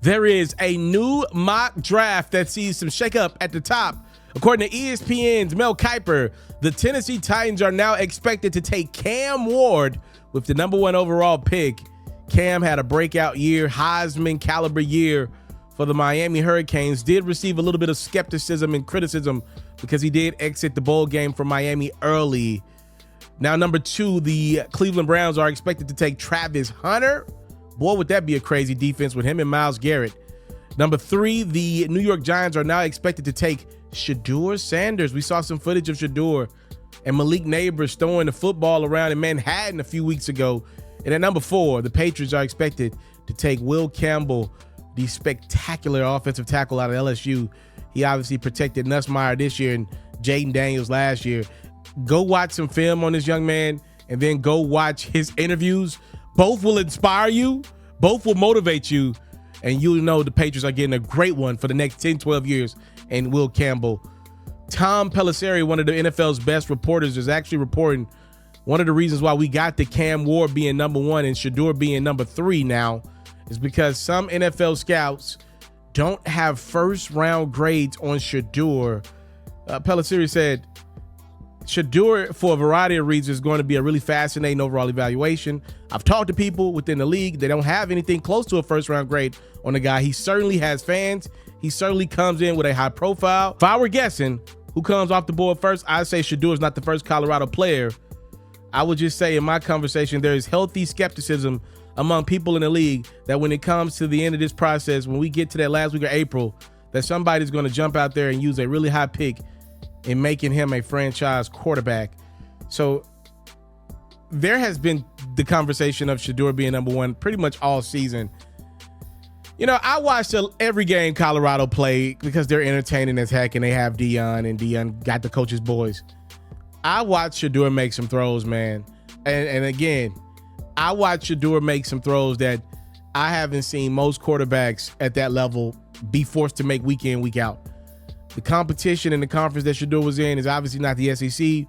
There is a new mock draft that sees some shakeup at the top. According to ESPN's Mel Kiper, the Tennessee Titans are now expected to take Cam Ward with the #1 overall pick. Cam had a breakout year, Heisman caliber year for the Miami Hurricanes. Did receive a little bit of skepticism and criticism because he did exit the bowl game from Miami early. Now, #2, the Cleveland Browns are expected to take Travis Hunter. Boy, would that be a crazy defense with him and Myles Garrett. #3, the New York Giants are now expected to take Shedeur Sanders. We saw some footage of Shedeur and Malik Neighbors throwing the football around in Manhattan a few weeks ago. And at #4, the Patriots are expected to take Will Campbell, the spectacular offensive tackle out of LSU. He obviously protected Nussmeier this year and Jaden Daniels last year. Go watch some film on this young man and then go watch his interviews. Both will inspire you. Both will motivate you. And you'll know the Patriots are getting a great one for the next 10, 12 years. And Will Campbell. Tom Pelisseri, one of the NFL's best reporters, is actually reporting one of the reasons why we got the Cam Ward being #1 and Shedeur being #3 now is because some NFL scouts don't have first-round grades on Shedeur. Pelisseri said, Shedeur, for a variety of reasons, is going to be a really fascinating overall evaluation. I've talked to people within the league. They don't have anything close to a first-round grade on the guy. He certainly has fans. He certainly comes in with a high profile. If I were guessing who comes off the board first, I'd say Shedeur is not the first Colorado player. I would just say in my conversation, there is healthy skepticism among people in the league that when it comes to the end of this process, when we get to that last week of April, that somebody's going to jump out there and use a really high pick in making him a franchise quarterback. So there has been the conversation of Shedeur being #1 pretty much all season. You know, I watched every game Colorado play because they're entertaining as heck and they have Deion and Deion got the coach's boys. I watched Shedeur make some throws, man. And again, I watched Shedeur make some throws that I haven't seen most quarterbacks at that level be forced to make week in, week out. The competition in the conference that Shedeur was in is obviously not the SEC,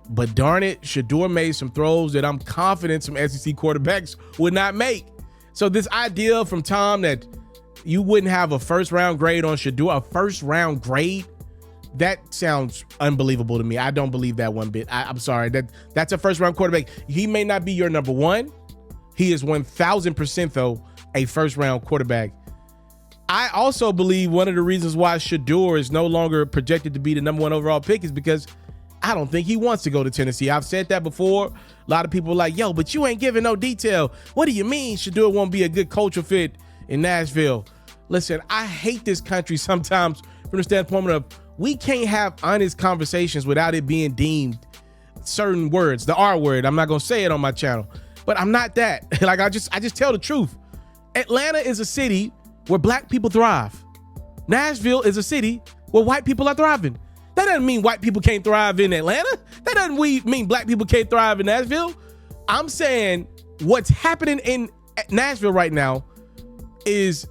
but darn it, Shedeur made some throws that I'm confident some SEC quarterbacks would not make. So this idea from Tom that you wouldn't have a first-round grade on Shedeur, a first-round grade, that sounds unbelievable to me. I don't believe that one bit. I'm sorry. That's a first-round quarterback. He may not be your #1. He is 1,000%, though, a first-round quarterback. I also believe one of the reasons why Shedeur is no longer projected to be the #1 overall pick is because I don't think he wants to go to Tennessee. I've said that before. A lot of people are like, yo, but you ain't giving no detail. What do you mean Shedeur won't be a good cultural fit in Nashville? Listen, I hate this country sometimes from the standpoint of we can't have honest conversations without it being deemed certain words, the R word. I'm not going to say it on my channel, but I'm not that. Like I just tell the truth. Atlanta is a city where black people thrive. Nashville is a city where white people are thriving. That doesn't mean white people can't thrive in Atlanta. That doesn't mean black people can't thrive in Nashville. I'm saying what's happening in Nashville right now is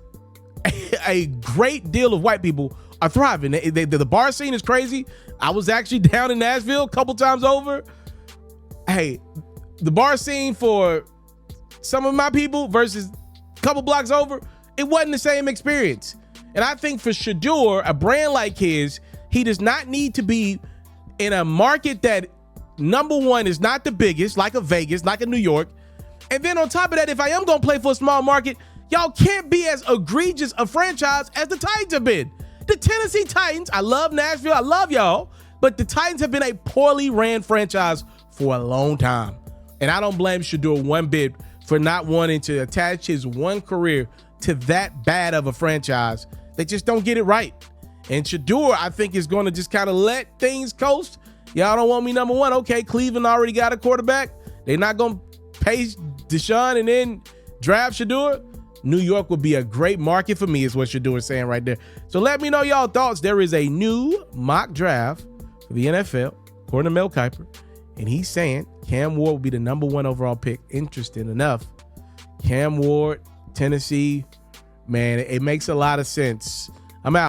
a great deal of white people are thriving. The bar scene is crazy. I was actually down in Nashville a couple times over. Hey, the bar scene for some of my people versus a couple blocks over, it wasn't the same experience. And I think for Shedeur, a brand like his, he does not need to be in a market that #1 is not the biggest, like a Vegas, like a New York. And then on top of that, if I am going to play for a small market, y'all can't be as egregious a franchise as the Titans have been. The Tennessee Titans, I love Nashville, I love y'all, but the Titans have been a poorly ran franchise for a long time. And I don't blame Shedeur one bit for not wanting to attach his one career to that bad of a franchise. They just don't get it right. And Shedeur, I think, is going to just kind of let things coast. Y'all don't want me #1. Okay, Cleveland already got a quarterback. They're not going to pay Deshaun and then draft Shedeur. New York would be a great market for me, is what Shedeur is saying right there. So let me know y'all thoughts. There is a new mock draft for the NFL, according to Mel Kiper, and he's saying Cam Ward will be the #1 overall pick. Interesting enough. Cam Ward, Tennessee, man, it makes a lot of sense.